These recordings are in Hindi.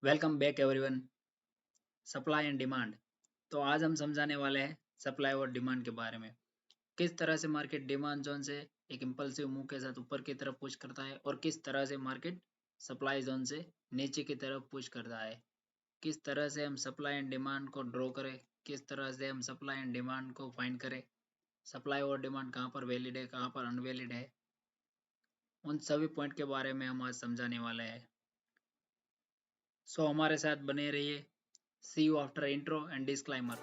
Welcome back everyone. Supply and demand. तो आज हम समझाने वाले हैं सप्लाई और डिमांड के बारे में। किस तरह से मार्केट डिमांड जोन से एक इम्पल्सिव मूव के साथ ऊपर की तरफ पुश करता है और किस तरह से मार्केट सप्लाई जोन से नीचे की तरफ पुश करता है। किस तरह से हम सप्लाई एंड डिमांड को ड्रॉ करें, किस तरह से हम सप्लाई एंड डिमांड को फाइंड करें, सप्लाई और डिमांड कहाँ पर वैलिड है, कहाँ पर अनवैलिड है, उन सभी पॉइंट के बारे में हम आज समझाने वाले हैं। सो हमारे साथ बने रहिए। See you after intro and disclaimer.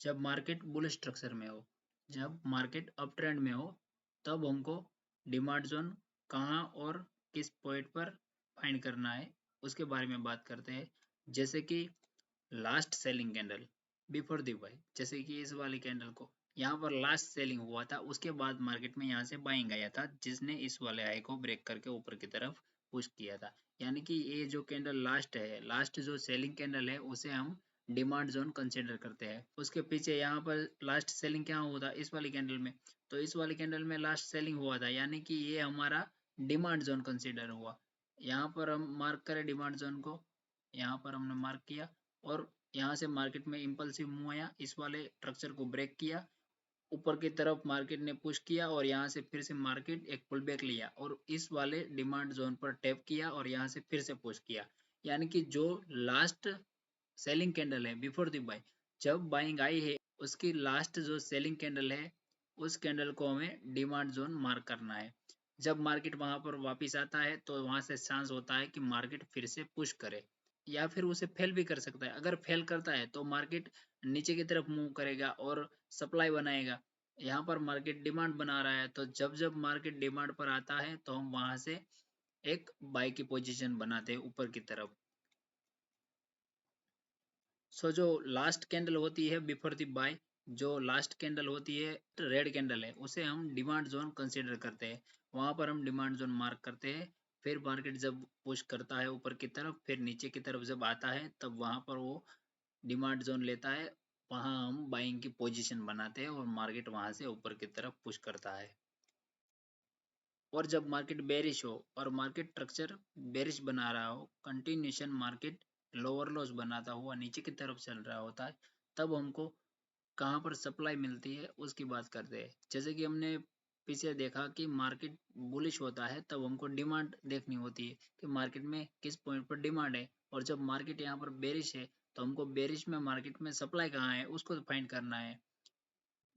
जब मार्केट बुल स्ट्रक्चर में हो, जब मार्केट अप ट्रेंड में हो, तब हमको डिमांड जोन कहाँ और किस पॉइंट पर फाइंड करना है उसके बारे में बात करते हैं। जैसे कि last selling candle before the by, जैसे कि इस वाली कैंडल को यहाँ पर लास्ट सेलिंग हुआ था, उसके बाद मार्केट में यहाँ से बाइंग आया था जिसने इस वाले हाई को ब्रेक करके ऊपर की तरफ पुश किया था। यानी कि ये जो कैंडल लास्ट है, लास्ट जो सेलिंग कैंडल है, उसे हम डिमांड जोन कंसिडर करते हैं। उसके पीछे यहाँ पर लास्ट सेलिंग क्या हुआ था इस वाली कैंडल में, तो इस वाली कैंडल में लास्ट सेलिंग हुआ था, यानी कि ये हमारा डिमांड जोन कंसिडर हुआ। यहाँ पर हम मार्क करें डिमांड जोन को, यहाँ पर हमने मार्क किया और यहाँ से मार्केट में इम्पल्सिव मूव आया, इस वाले स्ट्रक्चर को ब्रेक किया, ऊपर की तरफ मार्केट ने पुश किया और यहाँ से फिर से मार्केट एक पुल बैक लिया और इस वाले डिमांड जोन पर टैप किया और यहाँ से फिर से पुश किया। यानी कि जो लास्ट सेलिंग कैंडल है बिफोर द बाय, जब बाइंग आई है, उसकी लास्ट जो सेलिंग कैंडल है, उस कैंडल को हमें डिमांड जोन मार्क करना है। जब मार्केट वहां पर वापस आता है तो वहां से चांस होता है कि मार्केट फिर से पुश करे या फिर उसे फेल भी कर सकता है। अगर फेल करता है तो मार्केट नीचे की तरफ मूव करेगा और सप्लाई बनाएगा। यहाँ पर मार्केट डिमांड बना रहा है, तो जब जब मार्केट डिमांड पर आता है तो हम वहां से एक बाय की पोजीशन बनाते हैं ऊपर की तरफ। सो जो लास्ट कैंडल होती है बिफोर द बाय, जो लास्ट कैंडल होती है रेड कैंडल है, उसे हम डिमांड जोन कंसीडर करते हैं। वहां पर हम डिमांड जोन मार्क करते हैं। फिर मार्केट जब पुश करता है ऊपर की तरफ, फिर नीचे की तरफ जब आता है, तब वहां पर वो डिमांड जोन लेता है। वहां हम बाइंग की पोजीशन बनाते हैं और मार्केट वहां से ऊपर की तरफ पुश करता है। और जब मार्केट बेरिश हो और मार्केट स्ट्रक्चर बेरिश बना रहा हो, कंटिन्यूशन मार्केट लोअर लॉस बनाता हुआ नीचे की तरफ चल रहा होता है, तब हमको कहाँ पर सप्लाई मिलती है उसकी बात करते हैं। जैसे कि हमने पीछे देखा कि मार्केट बुलिश होता है तब हमको डिमांड देखनी होती है कि मार्केट में किस पॉइंट पर डिमांड है, और जब मार्केट यहाँ पर बेरिश है तो हमको बेरिश में मार्केट में सप्लाई कहाँ है उसको फाइंड करना है।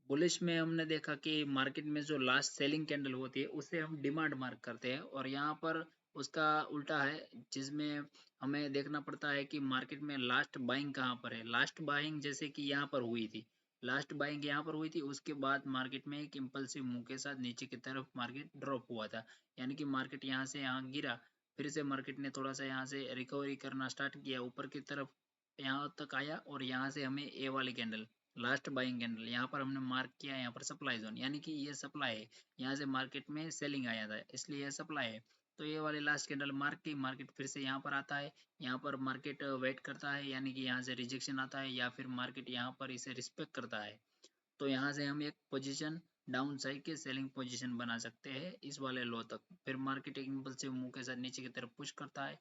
बुलिश में हमने देखा कि मार्केट में जो लास्ट सेलिंग कैंडल होती है उसे हम डिमांड मार्क करते हैं, और यहाँ पर उसका उल्टा है जिसमें हमें देखना पड़ता है कि मार्केट में लास्ट बाइंग कहाँ पर है। लास्ट बाइंग जैसे कि यहाँ पर हुई थी, लास्ट बाइंग यहाँ पर हुई थी, उसके बाद मार्केट में एक इम्पल्सिव मूव के साथ नीचे की तरफ मार्केट ड्रॉप हुआ था। यानी कि मार्केट यहाँ से यहाँ गिरा, फिर से मार्केट ने थोड़ा सा यहाँ से रिकवरी करना स्टार्ट किया, ऊपर की तरफ यहाँ तक आया और यहाँ से हमें ए वाली कैंडल लास्ट बाइंग कैंडल यहाँ पर हमने मार्क किया, यहाँ पर सप्लाई जोन, यानी कि ये सप्लाई है। यहाँ से मार्केट में सेलिंग आया था इसलिए ये सप्लाई है। तो ये वाली लास्ट कैंडल मार्क की, मार्केट फिर से यहाँ पर आता है, यहाँ पर मार्केट वेट करता है, यानी कि यहाँ से रिजेक्शन आता है या फिर मार्केट यहाँ पर इसे रिस्पेक्ट करता है। तो यहाँ से हम एक पोजीशन डाउन साइड के सेलिंग पोजीशन बना सकते हैं इस वाले लो तक। फिर मार्केट एक इम्पल्सिव मूव के साथ नीचे की तरफ पुश करता है,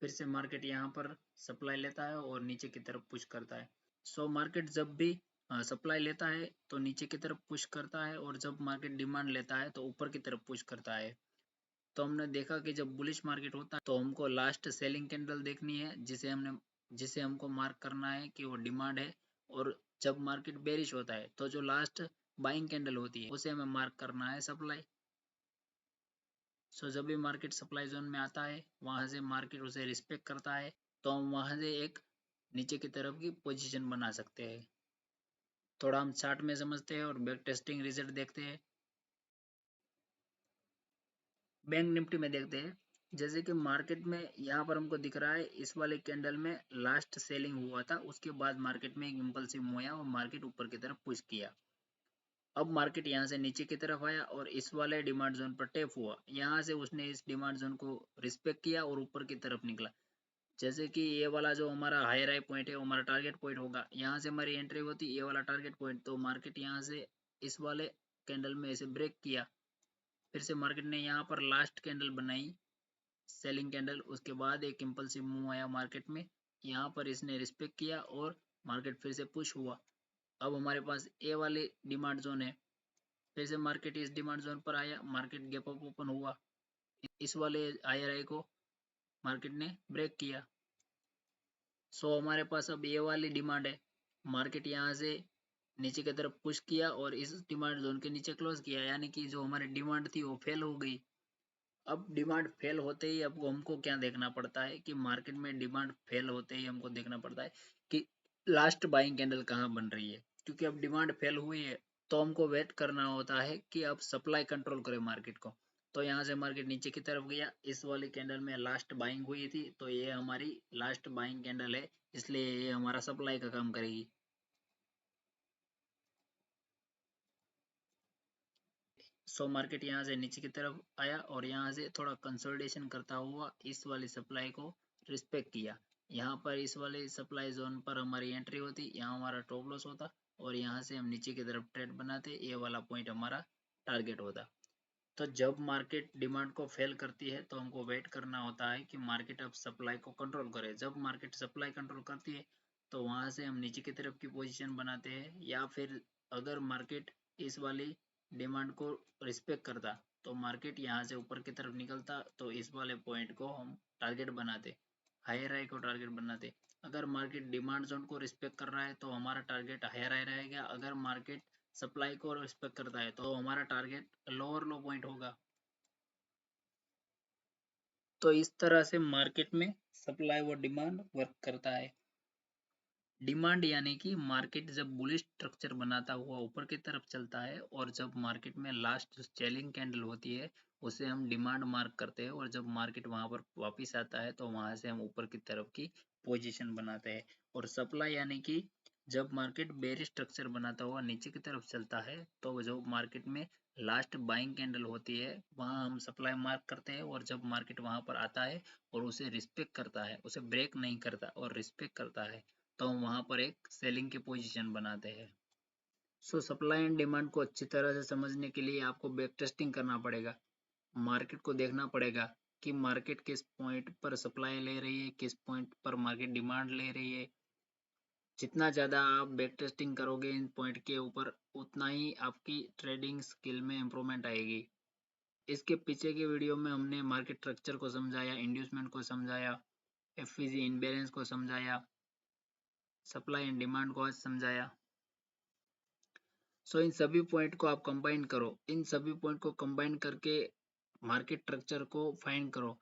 फिर से मार्केट यहाँ पर सप्लाई लेता है और नीचे की तरफ पुश करता है। सो मार्केट जब भी सप्लाई लेता है तो नीचे की तरफ पुश करता है, और जब मार्केट डिमांड लेता है तो ऊपर की तरफ पुश करता है। तो हमने देखा कि जब बुलिश मार्केट होता है तो हमको लास्ट सेलिंग कैंडल देखनी है जिसे हमको मार्क करना है कि वो डिमांड है, और जब मार्केट बेरिश होता है तो जो लास्ट बाइंग कैंडल होती है उसे हमें मार्क करना है सप्लाई। सो जब भी मार्केट सप्लाई जोन में आता है, वहां से मार्केट उसे रिस्पेक्ट करता है, तो हम वहां से एक नीचे की तरफ की पोजीशन बना सकते हैं। थोड़ा हम चार्ट में समझते हैं और बैक टेस्टिंग रिजल्ट देखते हैं। बैंक निफ्टी में देखते हैं। जैसे कि मार्केट में यहाँ पर हमको दिख रहा है इस वाले कैंडल में लास्ट सेलिंग हुआ था, उसके बाद मार्केट में एक इम्पल्सिव मूव आया और मार्केट ऊपर की तरफ पुश किया। अब मार्केट यहाँ से नीचे की तरफ आया और इस वाले डिमांड जोन पर टैप हुआ, यहाँ से उसने इस डिमांड जोन को रिस्पेक्ट किया और ऊपर की तरफ निकला। जैसे कि ये वाला जो हमारा हायर हाई पॉइंट है वो हमारा टारगेट पॉइंट होगा, यहाँ से हमारी एंट्री होती है ये वाला टारगेट पॉइंट, तो मार्केट यहाँ से इस वाले कैंडल में ऐसे ब्रेक किया, फिर से मार्केट ने यहाँ पर लास्ट कैंडल बनाई सेलिंग कैंडल, उसके बाद एक इम्पल्सिव मूव आया मार्केट में, यहाँ पर इसने रिस्पेक्ट किया और मार्केट फिर से पुश हुआ। अब हमारे पास ए वाली डिमांड जोन है, फिर से मार्केट इस डिमांड जोन पर आया, मार्केट गैप अप ओपन हुआ, इस वाले हायर हाई को मार्केट ने ब्रेक किया। सो हमारे पास अब ये वाली डिमांड है, मार्केट यहाँ से नीचे की तरफ पुश किया और इस डिमांड जोन के नीचे क्लोज किया, यानी कि जो हमारी डिमांड थी वो फेल हो गई। अब डिमांड फेल होते ही अब हमको क्या देखना पड़ता है कि मार्केट में डिमांड फेल होते ही हमको देखना पड़ता है कि लास्ट बाइंग कैंडल कहाँ बन रही है, क्योंकि अब डिमांड फेल हुई है तो हमको वेट करना होता है कि अब सप्लाई कंट्रोल करे मार्केट को। तो यहाँ से मार्केट नीचे की तरफ गया, इस वाली कैंडल में लास्ट बाइंग हुई थी, तो ये हमारी लास्ट बाइंग कैंडल है, इसलिए ये हमारा सप्लाई का काम करेगी। सो मार्केट यहाँ से नीचे की तरफ आया और यहाँ से थोड़ा कंसोलिडेशन करता हुआ इस वाली सप्लाई को रिस्पेक्ट किया, यहाँ पर इस वाले सप्लाई जोन पर हमारी एंट्री होती, यहाँ हमारा टॉप लॉस होता और यहाँ से हम नीचे की तरफ ट्रेड बनाते, ये वाला पॉइंट हमारा टारगेट होता। तो जब मार्केट डिमांड को फेल करती है तो हमको वेट करना होता है कि मार्केट अब सप्लाई को कंट्रोल करे, जब मार्केट सप्लाई कंट्रोल करती है तो वहां से हम नीचे की तरफ की पोजीशन बनाते हैं, या फिर अगर मार्केट इस वाली डिमांड को रिस्पेक्ट करता तो मार्केट यहाँ से ऊपर की तरफ निकलता, तो इस वाले पॉइंट को हम टारगेट बनाते, हायर हाई को टारगेट बनाते। अगर मार्केट डिमांड जोन को रिस्पेक्ट कर रहा है तो हमारा टारगेट हायर हाई रहेगा, अगर मार्केट सप्लाई को रिस्पेक्ट करता है तो हमारा टारगेट लोअर लो पॉइंट होगा। तो इस तरह से मार्केट में सप्लाई व डिमांड वर्क करता है। डिमांड यानी कि मार्केट जब बुलिश स्ट्रक्चर बनाता हुआ ऊपर की तरफ चलता है और जब मार्केट में लास्ट सेलिंग कैंडल होती है उसे हम डिमांड मार्क करते हैं, और जब मार्केट वहां पर वापस आता है तो वहां से हम ऊपर की तरफ की पोजीशन बनाते हैं। और सप्लाई यानी कि जब मार्केट बेरिश स्ट्रक्चर बनाता हुआ नीचे की तरफ चलता है तो जो मार्केट में लास्ट बाइंग कैंडल होती है वहां हम सप्लाई मार्क करते हैं, और जब मार्केट वहां पर आता है और उसे रिस्पेक्ट करता है, उसे ब्रेक नहीं करता और रिस्पेक्ट करता है, तो हम वहां पर एक सेलिंग की पोजीशन बनाते हैं। सो सप्लाई एंड डिमांड को अच्छी तरह से समझने के लिए आपको बैक टेस्टिंग करना पड़ेगा, मार्केट को देखना पड़ेगा कि मार्केट किस पॉइंट पर सप्लाई ले रही है, किस पॉइंट पर मार्केट डिमांड ले रही है। जितना ज़्यादा आप बैक टेस्टिंग करोगे इन पॉइंट के ऊपर उतना ही आपकी ट्रेडिंग स्किल में इम्प्रूवमेंट आएगी। इसके पीछे के वीडियो में हमने मार्केट स्ट्रक्चर को समझाया, इंड्यूसमेंट को समझाया, एफवीजी इनबैलेंस को समझाया, सप्लाई एंड डिमांड को आज समझाया। सो इन सभी पॉइंट को आप कंबाइन करो, इन सभी पॉइंट को कंबाइन करके मार्केट स्ट्रक्चर को फाइंड करो,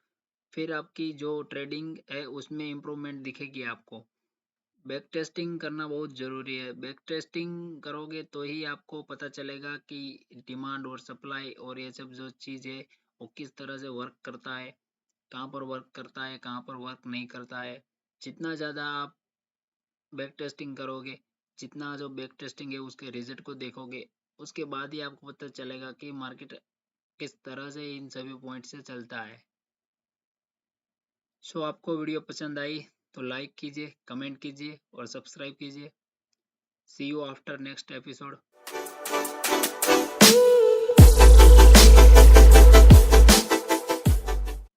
फिर आपकी जो ट्रेडिंग है उसमें इम्प्रूवमेंट दिखेगी आपको। बैक टेस्टिंग करना बहुत ज़रूरी है, बैक टेस्टिंग करोगे तो ही आपको पता चलेगा कि डिमांड और सप्लाई और ये सब जो चीज़ है वो किस तरह से वर्क करता है, कहाँ पर वर्क करता है, कहाँ पर वर्क नहीं करता है। जितना ज़्यादा आप बैक टेस्टिंग करोगे, जितना जो बैक टेस्टिंग है उसके रिजल्ट को देखोगे, उसके बाद ही आपको पता चलेगा कि मार्केट किस तरह से इन सभी पॉइंट से चलता है। सो आपको वीडियो पसंद आई तो लाइक कीजिए, कमेंट कीजिए और सब्सक्राइब कीजिए। सी यू आफ्टर नेक्स्ट एपिसोड।